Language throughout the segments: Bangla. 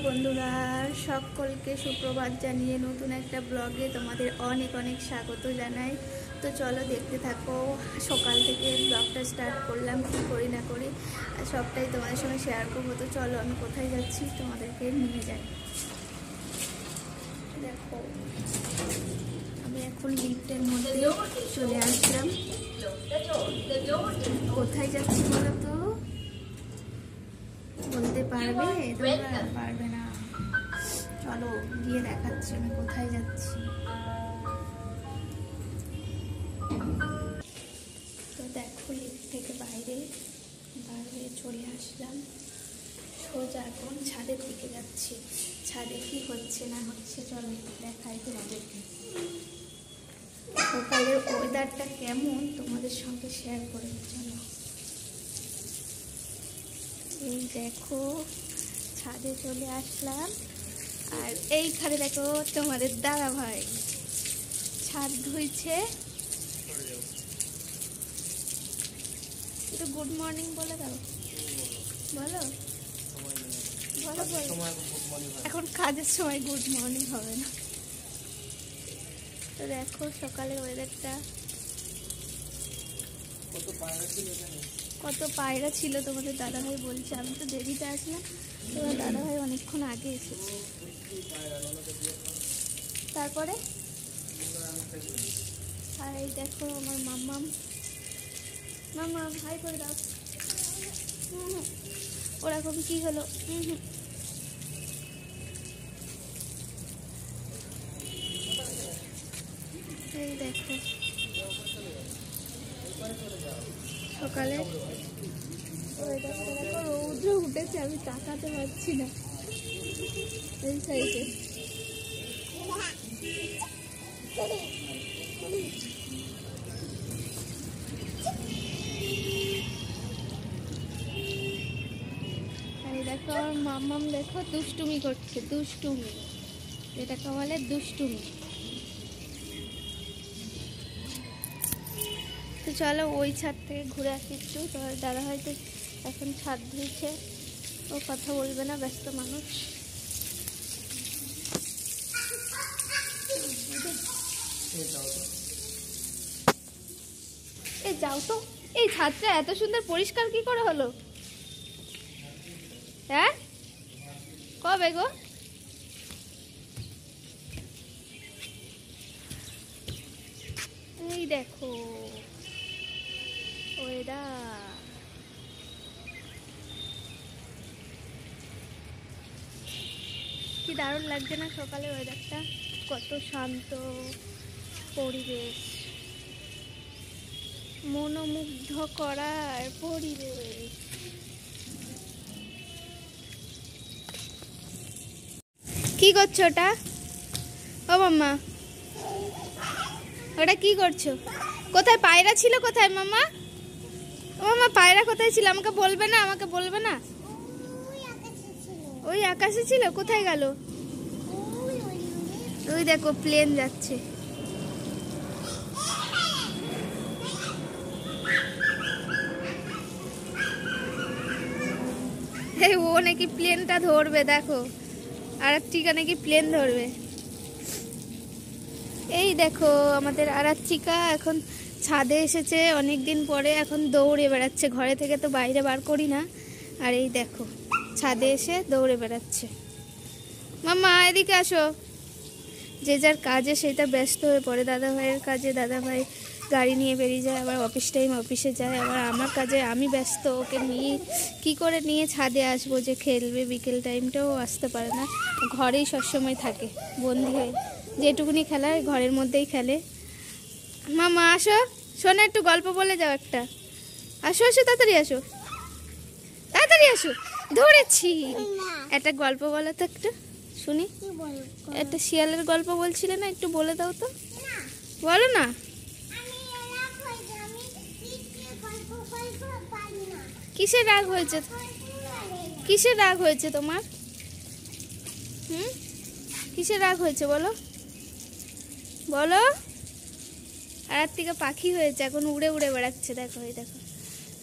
বন্ধুরা, সকলকে সুপ্রভাত জানিয়ে নতুন একটা ব্লগে তোমাদের অনেক অনেক স্বাগত জানাই। তো চলো দেখতে থাকো, সকাল থেকে ব্লগটা স্টার্ট করলাম, কী করি না করি সবটাই তোমাদের সঙ্গে শেয়ার করবো। তো চলো আমি কোথায় যাচ্ছি তোমাদেরকে নিয়ে যাই। দেখো আমি এখন লিফটের মধ্যে চলে আসলাম। কোথায় যাচ্ছি বলো তো? বলতে পারবে তোমরা? পারবে না। চলো গিয়ে দেখাচ্ছি আমি কোথায় যাচ্ছি। তো দেখো লিফট থেকে বাইরে চলে আসলাম, সোজা এখন ছাদের দিকে যাচ্ছি। ছাদে কি হচ্ছে না হচ্ছে চলো দেখাই তোমাদেরকে। সকালের ওয়েদারটা কেমন তোমাদের সঙ্গে শেয়ার করে চলো। এই দেখো ছাদে চলে আসলাম, আর এইখানে দেখো তোমাদের দাদা ভাই ছাদ ধুইছে। একটু গুড মর্নিং বলে দাও, বলো বলো বলো। এখন কাজের সময় গুড মর্নিং হবে না। তো দেখো সকালের ওয়েদারটা কত পায়রা ছিল তোমাদের দাদাভাই বলছে। আমি তো দেরিতে আসলাম, তোমার দাদাভাই অনেকক্ষণ আগে এসেছে। তারপরে আর এই দেখো আমার মাম্মাম ভাই করে দাও। ওরকম কি হলো? এই দেখো সকালে ওয়েদারটা দেখো, রৌদ্র উঠেছে, আমি তাকাতে পারছি না এই সাইডে। এই দেখো আমার মাম্মাম দেখো দুষ্টুমি করছে, দুষ্টুমি যেটাকে বলে দুষ্টুমি। তো চলো ওই ছাদ থেকে ঘুরে আসি একটু। তোমার দাদা হয়তো এখন ছাদ ধুইছে, ও কথা বলবে না, ব্যস্ত মানুষ। এই যাও তো, এই ছাদটা এত সুন্দর পরিষ্কার কি করে হলো? হ্যাঁ কবে গো? এই দেখো ওয়েদার কি দারুণ লাগছে না সকালে ওয়েদারটা? কত শান্ত পরিবেশ, মনোমুগ্ধ করার পরিবেশ। কি করছো ওটা? ও মাম্মা ওটা কি করছো? কোথায় পায়রা ছিল? কোথায় মাম্মা? ও মাম্মা পায়রা কোথায় ছিল? আমাকে বলবে না, আমাকে বলবে না। ওই আকাশে ছিল, কোথায় গেল? ওই দেখো প্লেন যাচ্ছে। ও নাকি প্লেনটা ধরবে, দেখো আরাত্রিকা নাকি প্লেন ধরবে। এই দেখো আমাদের আরাত্রিকা এখন ছাদে এসেছে অনেক দিন পরে, এখন দৌড়ে বেড়াচ্ছে। ঘরে থেকে তো বাইরে বার করি না, আর এই দেখো ছাদে এসে দৌড়ে বেড়াচ্ছে। মাম্মা এদিকে আসো। যে যার কাজে সেটা ব্যস্ত হয়ে পড়ে। দাদা ভাইয়ের কাজে দাদা ভাই গাড়ি নিয়ে বেরিয়ে যায়, আবার অফিস টাইম অফিসে যায়, আবার আমার কাজে আমি ব্যস্ত। ওকে নিয়ে কী করে নিয়ে ছাদে আসবো যে খেলবে? বিকেল টাইমটাও আসতে পারে না, ঘরেই সবসময় থাকে বন্দি হয়ে। যেটুকুনি খেলা ঘরের মধ্যেই খেলে। মামা আসো, শোনো একটু গল্প বলে যাও একটা। আসো আসো তাড়াতাড়ি আসো, তাড়াতাড়ি আসো, ধরেছি। একটা গল্প বলো তো একটু শুনি। একটা শিয়ালের গল্প বলছিলে না, একটু বলে দাও তো। বলো না। কিসের রাগ হয়েছে? কিসের রাগ হয়েছে তোমার? কিসের রাগ হয়েছে বলো, বলো। আরাত্রিকা পাখি হয়েছে, এখন উড়ে উড়ে বেড়াচ্ছে। দেখো এই দেখো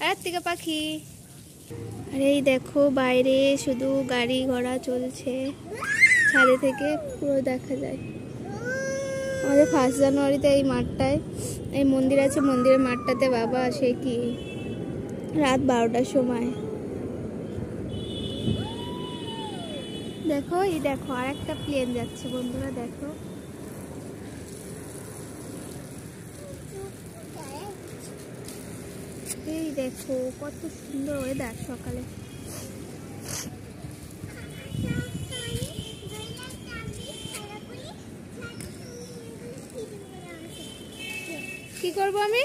আরাত্রিকা পাখি। আর এই দেখো বাইরে শুধু গাড়ি ঘোড়া চলছে, ছাদে থেকে পুরো দেখা যায়। আমাদের 1 জানুয়ারিতে এই মাঠটায় এই মন্দির আছে, মন্দিরের মাঠটাতে বাবা আসে কি রাত 12টার সময়। দেখো এই দেখো আর একটা প্লেন যাচ্ছে বন্ধুরা, দেখো এই দেখো কত সুন্দর ওয়েদার সকালে। কি করবো আমি?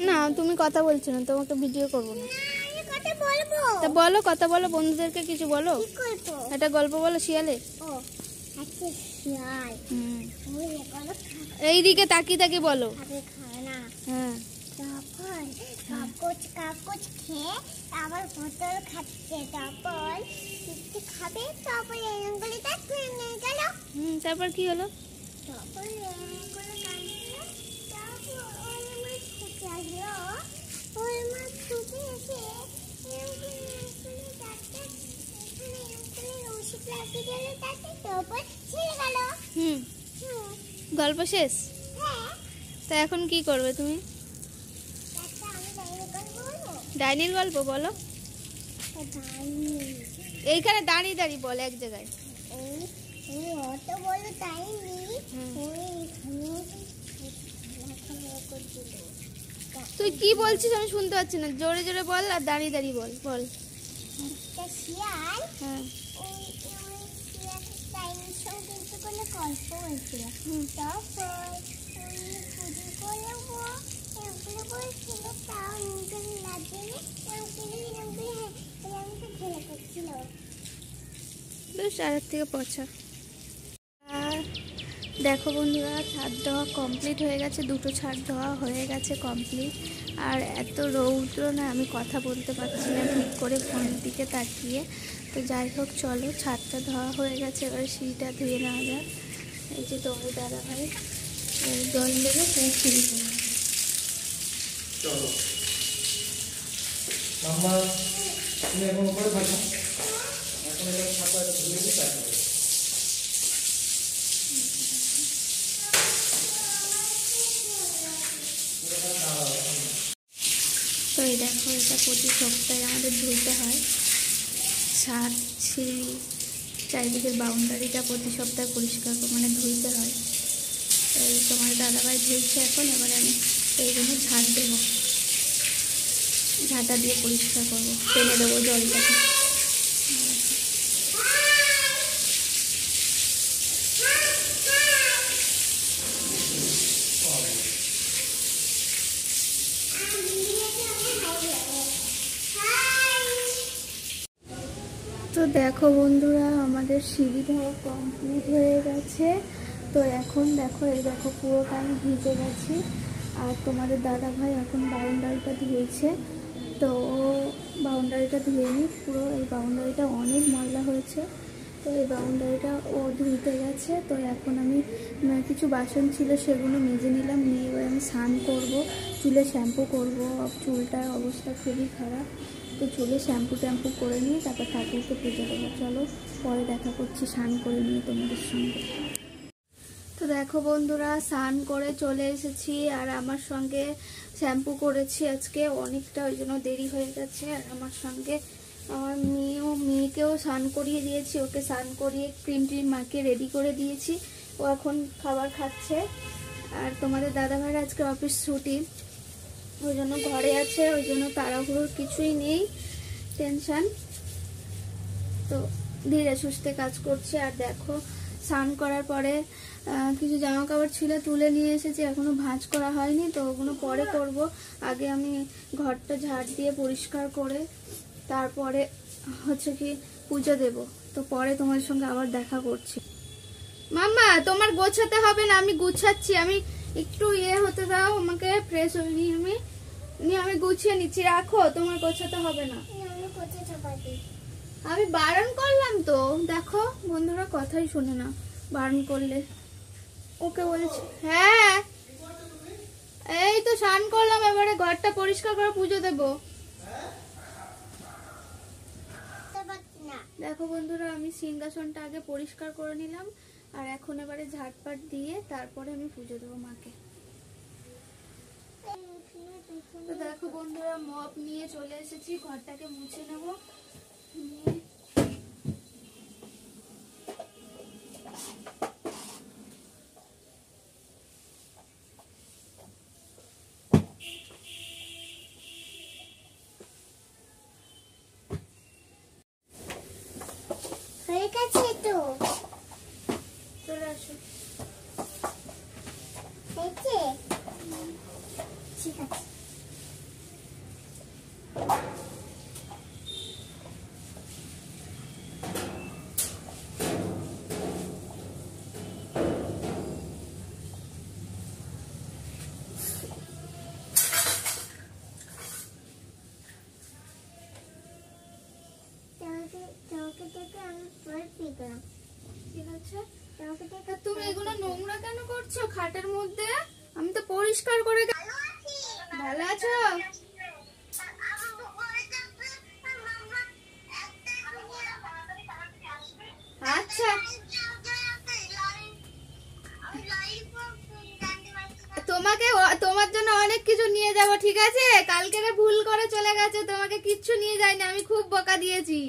না তুমি কথা বলছো না, তোমাকে ভিডিও করবো না। তা বলো, কথা বলো, বন্ধুদেরকে কিছু বলো, একটা গল্প বলো শিয়ালে। এইদিকে তাকিয়ে তাকিয়ে বলো। হ্যাঁ তারপর কি হলো? গল্প শেষ? তা এখন কি করবে তুমি? ডাইনির গল্প বলো। এইখানে দাঁড়িয়ে দাঁড়িয়ে বল এক জায়গায়। তুই কি বলছিস আমি শুনতে পাচ্ছি না, জোরে জোরে বল আর দাঁড়িয়ে দাঁড়িয়ে বল। বল। হ্যাঁ বেশ, আর থেকে পচা। আর দেখো বন্ধুরা, ছাদ দেওয়া কমপ্লিট হয়ে গেছে, 2টো ছাদ দেওয়া হয়ে গেছে কমপ্লিট। আর এত রৌদ্র না, আমি কথা বলতে পারছি না ঠিক করে ফোনের দিকে তাকিয়ে। তো যাই হোক চলো, ছাদটা ধোয়া হয়ে গেছে, এবার সিঁড়িটা ধুয়ে নেওয়া যাক। এই যে তোমার দাদা ভাই জল দেবে, সেই সিঁড়ি ধুয়ে তো এই দেখো, এটা প্রতি সপ্তাহে আমাদের ধুতে হয়। ছাদ সিঁড়ি চারিদিকের বাউন্ডারিটা প্রতি সপ্তাহে পরিষ্কার মানে ধুইতে হয়। এই তোমার দাদাভাই ধুইছে এখন, এবারে আমি এই জন্য ঝাঁট দেবো, ঝাঁটা দিয়ে পরিষ্কার করবো, টেনে দেবো জলটাকে। তো দেখো বন্ধুরা, আমাদের সিঁড়ি ধোয়া কমপ্লিট হয়ে গেছে। তো এখন দেখো, এই দেখো পুরোটা আমি ভিজে গেছি। আর তোমাদের দাদা ভাই এখন বাউন্ডারিটা ধুয়েছে। তো বাউন্ডারিটা ধুয়ে নি, পুরো এই বাউন্ডারিটা অনেক ময়লা হয়েছে। তো এই বাউন্ডারিটা ও ধুইতে গেছে। তো এখন আমি কিছু বাসন ছিল সেগুলো মেজে নিলাম, নিয়ে এবার আমি স্নান করবো, চুলে শ্যাম্পু করবো। চুলটার অবস্থা খুবই খারাপ, তো চুলে শ্যাম্পু ট্যাম্পু করে নিয়ে তারপর ঠাকুরকে পুজো দেবো। চলো পরে দেখা করছি স্নান করে নিয়ে তোমাদের সঙ্গে। তো দেখো বন্ধুরা, স্নান করে চলে এসেছি, আর আমার সঙ্গে শ্যাম্পু করেছি আজকে অনেকটা, ওই জন্য দেরি হয়ে গেছে। আর আমার সঙ্গে আমার মেয়েকেও স্নান করিয়ে দিয়েছি, ওকে স্নান করিয়ে ক্রিম ট্রিম মাখিয়ে রেডি করে দিয়েছি। ও এখন খাবার খাচ্ছে। আর তোমাদের দাদাভাইয়ের আজকে অফিস ছুটি, ওই জন্য ঘরে আছে, ওই জন্য তাড়াহুড়োর কিছুই নেই, টেনশন। তো ধীরে সুস্থে কাজ করছে। আর দেখো, স্নান করার পরে কিছু জামা কাপড় ছিল তুলে নিয়ে এসেছি, এখনো ভাঁজ করা হয়নি, তো ওগুলো পরে করব। আগে আমি ঘরটা ঝাড় দিয়ে পরিষ্কার করে তারপরে হচ্ছে কি পুজো দেব। তো পরে তোমার সঙ্গে আবার দেখা করছি। মাম্মা তোমার গোছাতে হবে না, আমি গুছাচ্ছি, আমি একটু হতে দাও আমাকে, ফ্রেশ হইনি আমি গুছিয়ে নিচ্ছি, রাখো, তোমার গোছাতে হবে না। আমি বারণ করলাম তো, দেখো বন্ধুরা কথাই শুনে না, বারণ করলে। ওকে বলেছি হ্যাঁ, এই তো স্নান করলাম, এবারে ঘরটা পরিষ্কার করে পুজো দেব। দেখো বন্ধুরা, আমি সিংহাসনটা আগে পরিষ্কার করে নিলাম, আর এখন এবারে ঝাড়পাট দিয়ে তারপরে আমি পুজো দেবো মাকে। তো দেখো বন্ধুরা, মপ নিয়ে চলে এসেছি, ঘরটাকে মুছে নেব। চলে আসো। ঠিক আছে। তুমি এগুলো নোংরা কেন করছো খাটের মধ্যে? আমি তো পরিষ্কার করে। ভালো আছো? আচ্ছা, তোমার জন্য অনেক কিছু নিয়ে যাব, ঠিক আছে? কালকে ভুল করে চলে গেছে, তোমাকে কিচ্ছু নিয়ে যায়নি, আমি খুব বকা দিয়েছি।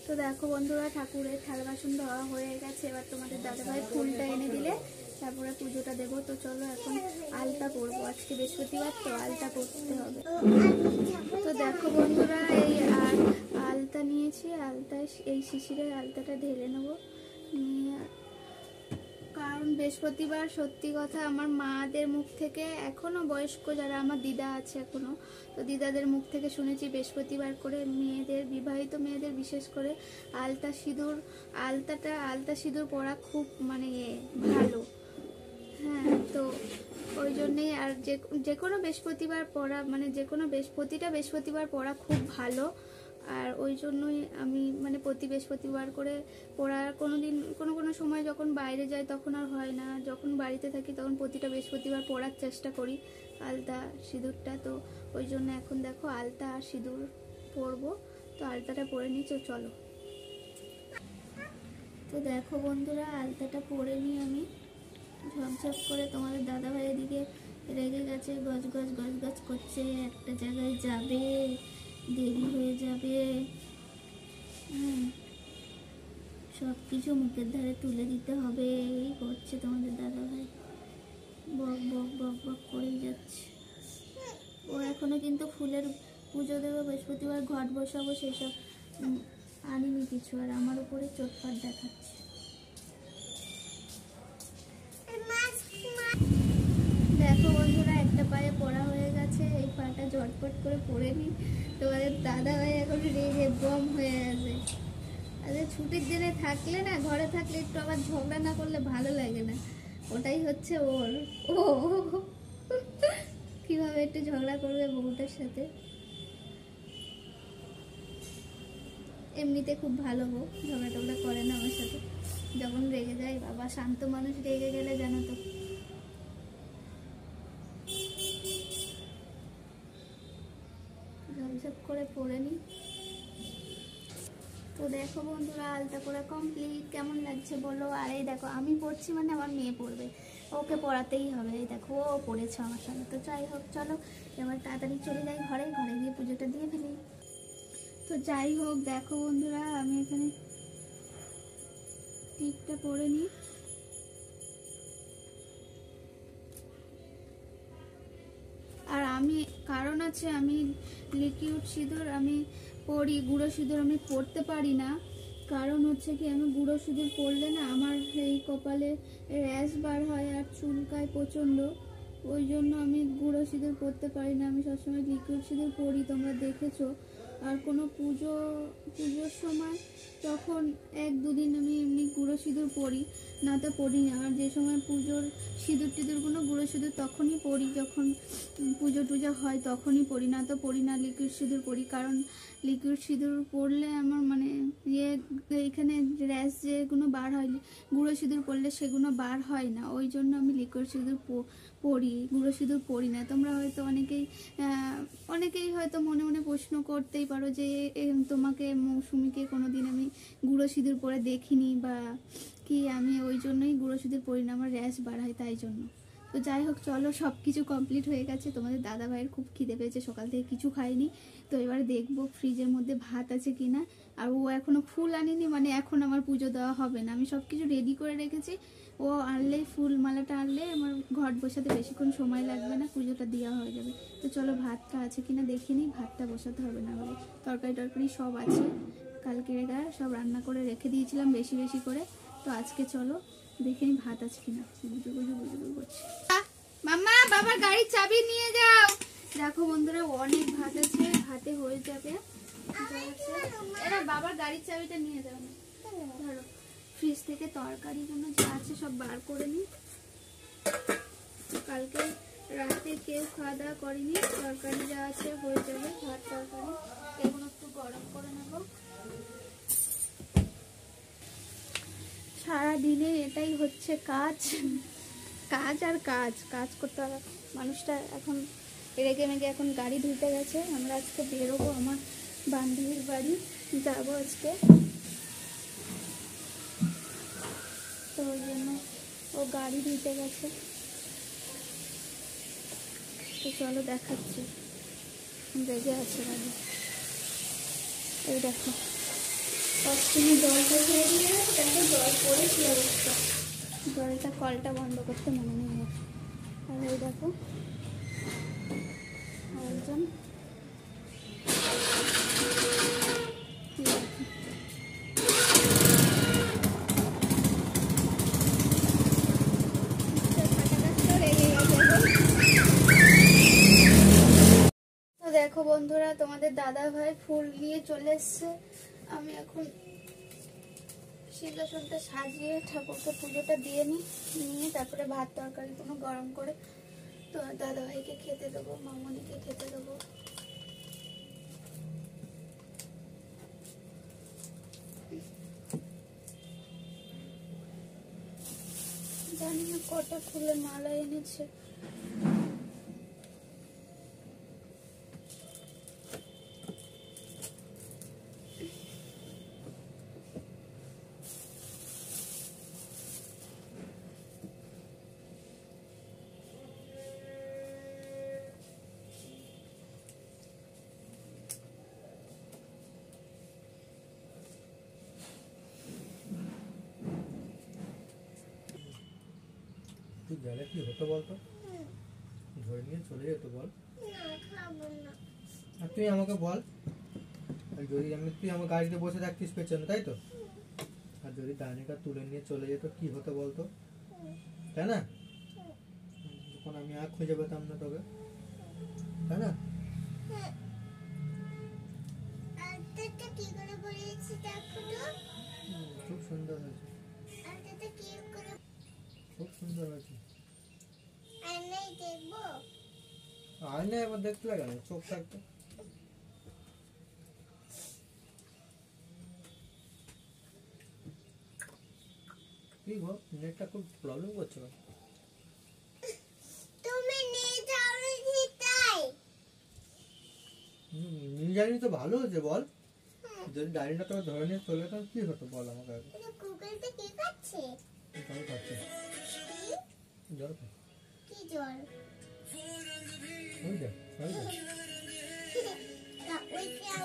তো দেখো বন্ধুরা, ঠাকুরের থালা বাসন ধোয়া হয়ে গেছে, এবার তোমাদের দাদাভাই ফুলটা এনে দিলে তারপরে পুজোটা দেবো। তো চলো এখন আলতা পরবো, আজকে বৃহস্পতিবার তো আলতা পরতে হবে। তো দেখো বন্ধুরা, এই আলতা নিয়েছি, আলতায় এই শিশিরের আলতাটা ঢেলে নেবো নিয়ে, কারণ বৃহস্পতিবার সত্যি কথা আমার মাদের মুখ থেকে, এখনো বয়স্ক যারা আমার দিদা আছে এখনো, তো দিদাদের মুখ থেকে শুনেছি বৃহস্পতিবার করে মেয়েদের, বিবাহিত মেয়েদের বিশেষ করে আলতা সিঁদুর পরা খুব মানে ভালো। হ্যাঁ, তো ওই জন্যেই আর যে কোনো বৃহস্পতিবার পরা, মানে যে কোনো প্রতিটা বৃহস্পতিবার পরা খুব ভালো। আর ওই জন্যই আমি মানে প্রতি বৃহস্পতিবার করে পড়ার কোনো সময় যখন বাইরে যাই তখন আর হয় না, যখন বাড়িতে থাকি তখন প্রতিটা বৃহস্পতিবার পড়ার চেষ্টা করি আলতা সিঁদুরটা। তো ওই জন্য এখন দেখো আলতা আর সিঁদুর পরবো, তো আলতাটা পরে নিচ্ছি, চলো। তো দেখো বন্ধুরা, আলতাটা পরে নিই আমি ঝপঝপ করে। তোমাদের দাদাভাই এদিকে রেগে গেছে, গজ গজ করছে, একটা জায়গায় যাবে, দেরি হয়ে যাবে। সব কিছু মুখের ধারে তুলে দিতে হবে, এই করছে তোমাদের দাদাভাই, বক বক বক বক করেই যাচ্ছে। ও এখনো কিন্তু ফুলের পুজো দেবো, বৃহস্পতিবার ঘট বসাবো, সেসব আনিনি কিছু, আর আমার উপরে চোটপাট দেখাচ্ছে। দেখো বন্ধুরা, একটা পায়ে পড়া হয়ে গেছে, এই পাটা ঝটপট করে পরে নি। তোমাদের দাদাভাই এখন রেগে বম হয়ে গেছে। আচ্ছা, ছুটির দিনে থাকলে না, ঘরে থাকলে একটু আবার ঝগড়া না করলে ভালো লাগে না, ওটাই হচ্ছে ওর। ও কিভাবে একটু ঝগড়া করবে বউটার সাথে। এমনিতে খুব ভালো বউ, ঝগড়া টগড়া করে না আমার সাথে। যখন রেগে যায়, বাবা শান্ত মানুষ রেগে গেলে জানো তো, ঝপঝপ করে পরে নি। তো দেখো বন্ধুরা, আলতা পরা কমপ্লিট, কেমন লাগছে বলো? আর এই দেখো, আমি পড়ছি মানে আমার মেয়ে পড়বে, ওকে পড়াতেই হবে। এই দেখো, ও পড়েছে আমার সঙ্গে। তো যাই হোক, চলো এবার তাড়াতাড়ি চলে যাই ঘরে গিয়ে পুজোটা দিয়ে ফেলি। তো যাই হোক, দেখো বন্ধুরা, আমি এখানে টিপটা পরে নিই। আর আমি কারণ আছে, আমি লিকুইড সিঁদুর আমি পরি, গুঁড়ো সিঁদুর আমি পরতে পারি না। কারণ হচ্ছে কি, আমি গুঁড়ো সিঁদুর পরলে না আমার এই কপালে র্যাশ বার হয় আর চুলকায় প্রচণ্ড, ওই জন্য আমি গুঁড়ো সিঁদুর পরতে পারি না। আমি সবসময় লিকুইড সিঁদুর পরি, তোমরা দেখেছো। আর কোনো পুজোর সময় তখন 1-2 দিন আমি এমনি গুঁড়ো সিঁদুর পরি। না তো পড়ি না। আর যে সময় পুজোর সিঁদুর টিঁদুরগুলো গুঁড়ো সিঁদুর তখনই পড়ি, যখন পুজো টুজো হয় তখনই পড়ি, না তো পড়ি না। লিকুইড সিঁদুর পড়ি, কারণ লিকুইড সিঁদুর পড়লে আমার মানে এইখানে র্যাশ যেগুলো বার হয়, গুঁড়ো সিঁদুর পড়লে সেগুলো বার হয় না, ওই জন্য আমি লিকুইড সিঁদুর পড়ি, গুঁড়ো সিঁদুর পড়ি না। তোমরা হয়তো অনেকেই হয়তো মনে মনে প্রশ্ন করতেই পারো যে তোমাকে মৌসুমিকে কোনোদিন আমি গুঁড়ো সিঁদুর পরে দেখিনি বা কি, আমি ওই জন্যই গুঁড়ো সিঁদুর পরি না, আমার র্যাশ বার হয় তাই জন্য। তো যাই হোক, চলো, সব কিছু কমপ্লিট হয়ে গেছে। তোমাদের দাদা ভাইয়ের খুব খিদে পেয়েছে, সকাল থেকে কিছু খাইনি। তো এবারে দেখবো ফ্রিজের মধ্যে ভাত আছে কিনা। আর ও এখনো ফুল আনিনি, মানে এখন আমার পুজো দেওয়া হবে না। আমি সব কিছু রেডি করে রেখেছি, ও আনলেই, ফুল মালাটা আনলে আমার ঘট বসাতে বেশিক্ষণ সময় লাগবে না, পুজোটা দেওয়া হয়ে যাবে। তো চলো ভাতটা আছে কিনা দেখে নিই, ভাতটা বসাতে হবে না হলে। তরকারি টরকারি সব আছে, কালকের সব রান্না করে রেখে দিয়েছিলাম বেশি বেশি করে। তো আজকে চলো দেখে নিই ভাত আছে কিনা। বুঝু বুঝু বুঝু বুঝু করছি। মাম্মা, বাবার গাড়ির চাবি নিয়ে যাও। দেখো বন্ধুরা, অনেক ভাত আছে, ভাতে হয়ে যাবে। এরা বাবার গাড়ির চাবিটা নিয়ে যাও না, ধরো। ফ্রিজ থেকে তরকারিগুলো যা আছে সব বার করে নিই। কালকে রাতে কেউ খাওয়া দাওয়া করেনি, তরকারি যা আছে হয়ে যাবে, ভাত তরকারি। এগুলো একটু গরম করে নেব। সারাদিনে এটাই হচ্ছে কাজ, কাজ আর কাজ, কাজ করতে হবে। মানুষটা এখন রেগে মেগে এখন গাড়ি ধুতে গেছে। আমরা আজকে বেরোবো আমার বান্ধবীর বাড়ি, যাবো আজকে। তো ওই জন্য ও গাড়ি ধুতে গেছে। তো চলো দেখাচ্ছি, রেগে আছে গাড়ি। এই দেখো, তুমি জলটা ছেড়ে দিয়ে দেখো জল পড়ে কি অবস্থা। জলটা, কলটা বন্ধ করতে মনে নেই। আর এই দেখো আরেকজন, তো দেখো বন্ধুরা, তোমাদের দাদা ভাই ফুল নিয়ে চলে এসছে। আমি এখন সিংহাসনটা সাজিয়ে ঠাকুরকে পুজোটা দিয়ে নিয়ে তারপরে ভাত তরকারি কোনো গরম করে তোমার দাদা ভাইকে খেতে দেবো, মামনিকে খেতে দেবো। জানি না কটা ফুলের মালা এনেছে। গেলে কি হতো বলতো, ধরে নিয়ে চলে যেত বল। আর তুই আমাকে বল, যদি তুই আমার গাড়িতে বসে থাকতিস পেছনে, তাই তো? আর যদি ডাইনিটা তুলে নিয়ে চলে যেত কি হতো বলতো, তাই না? তখন আমি আর খুঁজে পেতাম না তোকে, তাই না? খুব সুন্দর হয়েছে, খুব সুন্দর হয়েছে। আয়না এবার দেখতে লাগে না, চোখ থাকতো। কি গো, নেটটা খুব প্রবলেম করছে না? নিয়ে যাবি তো ভালো হয়েছে বল। যদি ডাইনিটা তোকে ধরে নিয়ে চলে যেতাম কি হতো বল আমাকে আগে। জল খাচ্ছে, জল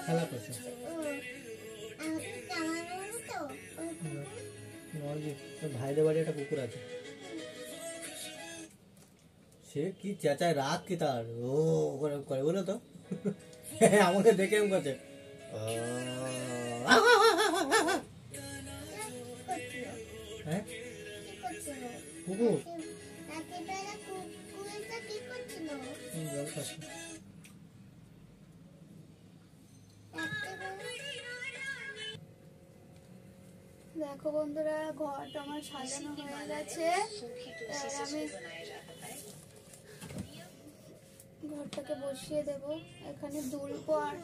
খেলা করছে। ভাইদের বাড়ি একটা কুকুর আছে, সে কি চেঁচায় রাত কি তার, ও করে বলো তো। আমাকে দেখে এম করছে, হ্যাঁ কুকুর জল খাচ্ছে। দেখো বন্ধুরা, ঘরটা আমার সাজানো হয়ে গেছে। এবার আমি ঘরটাকে বসিয়ে দেব। এখানে দুলপো আর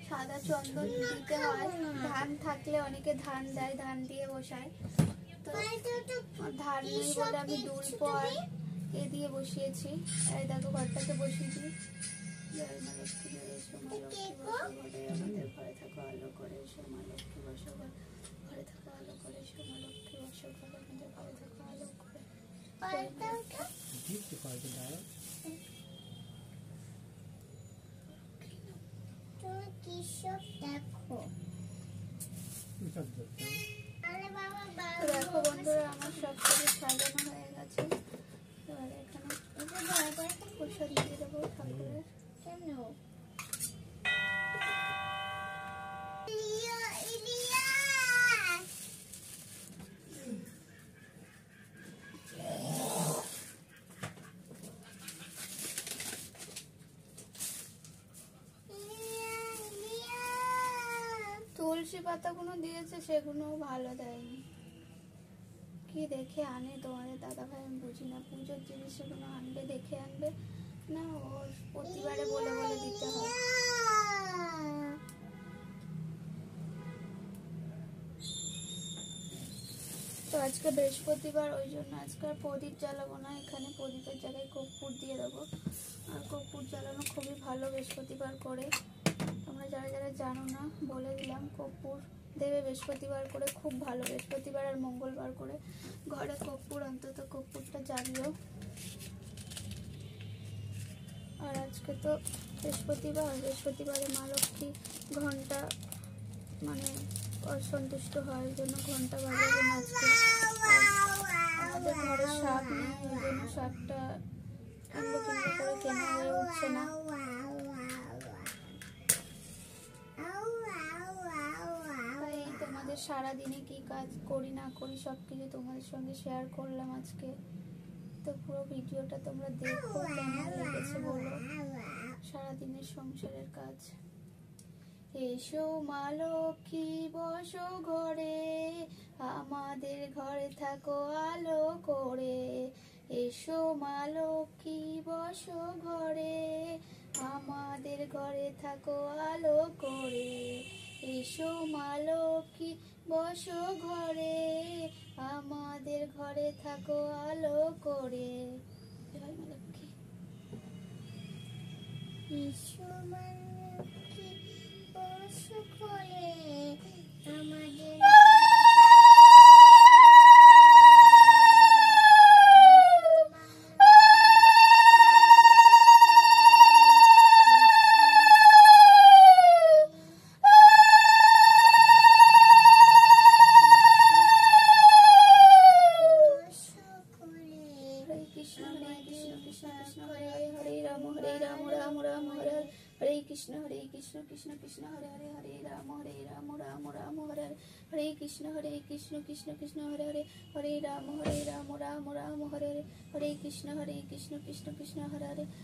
সাদা চন্দন দিতে হয়। ধান থাকলে অনেকে ধান দেয়, ধান দিয়ে বসায়। তো ধান নেই বলে আমি দুলপো আর এ দিয়ে বসিয়েছি। এই দেখো ঘরটাকে বসিয়ে দিই। জয় মা লক্ষ্মী, জয় এসো মা লক্ষ্মী, বসো ঘরে, আমাদের ঘরে থাকো আলো করে, এসো মা লক্ষ্মী, বসো ঘরে থাকো আলো করে, এসো মা লক্ষ্মী, বসো ঘরে, আমাদের ঘরে থাকো আলো করে। দেখো বন্ধুরা, আমার সব কিছু সাজানো হয়ে গেছে। এবার এখানে প্রসাদ দিয়ে দেবো ঠাকুরের। তুলসী পাতাগুলো দিয়েছে, সেগুলো ভালো দেয়নি। কি দেখে আনে তোমাদের দাদা ভাই, আমি বুঝি না। পুজোর জিনিস সেগুলো আনবে, দেখে আনবে না, ওর প্রতিবারে বলে বলে দিতে হয়। তো আজকে বৃহস্পতিবার, ওই জন্য আজকে আর প্রদীপ জ্বালাবো না। এখানে প্রদীপের জায়গায় কর্পূর দিয়ে দেবো। আর কর্পূর জ্বালানো খুবই ভালো বৃহস্পতিবার করে। তোমরা যারা যারা জানো না, বলে দিলাম, কর্পূর দেবে বৃহস্পতিবার করে, খুব ভালো। বৃহস্পতিবার আর মঙ্গলবার করে ঘরে কর্পূর, অন্তত কর্পূরটা জ্বালিও। আর আজকে তো বৃহস্পতিবার, বৃহস্পতিবারে মা লক্ষ্মী ঘন্টা মানে অসন্তুষ্ট হয়, ওই জন্য ঘন্টা বাজাবো না আজকে। আমাদের ঘরে শাক নেই, ওই জন্য শাকটা কিনবো কিনবো করে কেনা হয়ে উঠছে না। তোমাদের সারাদিনে কি কাজ করি না করি সব কিছু তোমাদের সঙ্গে শেয়ার করলাম আজকে। তো পুরো ভিডিওটা তোমরা দেখো, কেমন লেগেছে বলো। সারাদিনের সংসারের কাজ। এসো মা লক্ষ্মী, বসো ঘরে, আমাদের ঘরে থাকো আলো করে। এসো মা লক্ষ্মী, বসো ঘরে, আমাদের ঘরে থাকো আলো করে। এসো মা লক্ষ্মী, বসো ঘরে, আমাদের ঘরে থাকো আলো করে। জয় মা লক্ষ্মী। এসো মা লক্ষ্মী, বসো ঘরে, আমাদের हरे कृष्ण कृष्ण कृष्ण हरे हरे, हरे राम राम राम हरे हरे, हरे कृष्ण कृष्ण कृष्ण हरे हरे, हरे राम राम राम हरे हरे, हरे कृष्ण कृष्ण कृष्ण हरे हरे,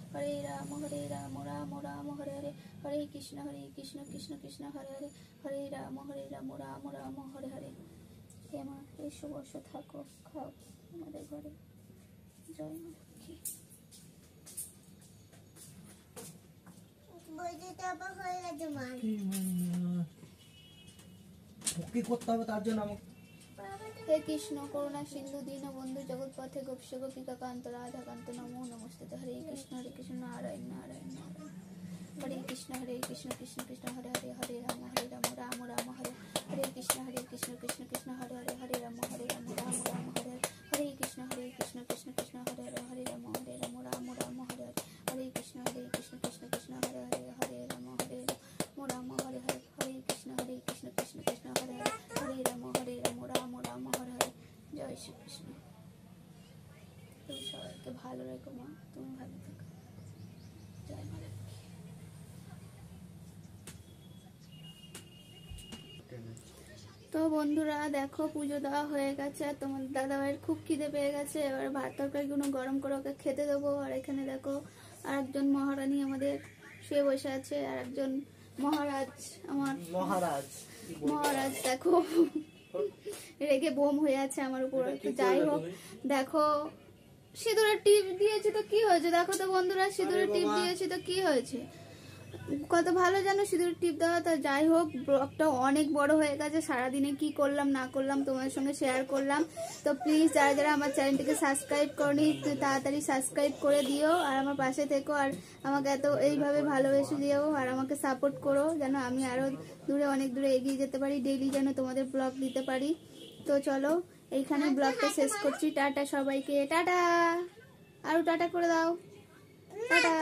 हरे राम राम राम हरे हरे, हरे कृष्ण कृष्ण कृष्ण हरे हरे, हरे राम राम हरे हरे। হে মা, এসো বসো থাকো, খাও আমাদের ঘরে। জয় মা লক্ষ্মী। হে কৃষ্ণ করুণা সিন্ধু দীনবন্ধু জগৎপথে গোপীশ গোপিকা কান্ত রাধা কান্ত নমো নমস্তে। হরে কৃষ্ণ নারায়ণ নারায়ণ নারায়ণ, हरे कृष्ण कृष्ण कृष्ण हरे हरे, हरे राम राम राम हरे, हरे कृष्ण कृष्ण कृष्ण हरे हरे, हरे राम राम राम हरे, हरे कृष्ण कृष्ण कृष्ण हरे हरे, हरे राम राम राम हरे, हरे कृष्ण कृष्ण कृष्ण हरे हरे, हरे राम राम हरे हरे, हरे कृष्ण कृष्ण कृष्ण हरे हरे, हरे राम राम हरे हरे। जय श्री कृष्ण। তুমি সবাইকে ভালো রেখো মা, তুমি ভালো থেকো। জয় মা। তো বন্ধুরা দেখো, পুজো দেওয়া হয়ে গেছে। আর তোমার দাদাভাইয়ের খুব খিদে পেয়ে গেছে। এবার ভাত তরকারিগুলো গরম করে ওকে খেতে দেবো। আর এখানে দেখো আর একজন মহারানী আমাদের শুয়ে বসে আছে, আর একজন মহারাজ, আমার মহারাজ দেখো রেগে বোম হয়ে আছে আমার উপর। তো যাই হোক, দেখো সিঁদুরের টিপ দিয়েছি তো কি হয়েছে, দেখো তো বন্ধুরা সিঁদুরের টিপ দিয়েছি তো কি হয়েছে, কত ভালো জানো সিঁদুরের টিপ দেওয়া। তো যাই হোক, ব্লগটা অনেক বড় হয়ে গেছে, সারাদিনে কি করলাম না করলাম তোমাদের সঙ্গে শেয়ার করলাম। তো প্লিজ যারা যারা আমার চ্যানেলটিকে সাবস্ক্রাইব করনি তাড়াতাড়ি সাবস্ক্রাইব করে দিও, আর আমার পাশে থেকো, আর আমাকে এত এইভাবে ভালোবেসে দিও, আর আমাকে সাপোর্ট করো যেন আমি আরো দূরে অনেক দূরে এগিয়ে যেতে পারি, ডেইলি যেন তোমাদের ব্লগ দিতে পারি। তো চলো এইখানে ব্লগটা শেষ করছি। টাটা সবাইকে, টাটা, আরো টাটা করে দাও, টাটা।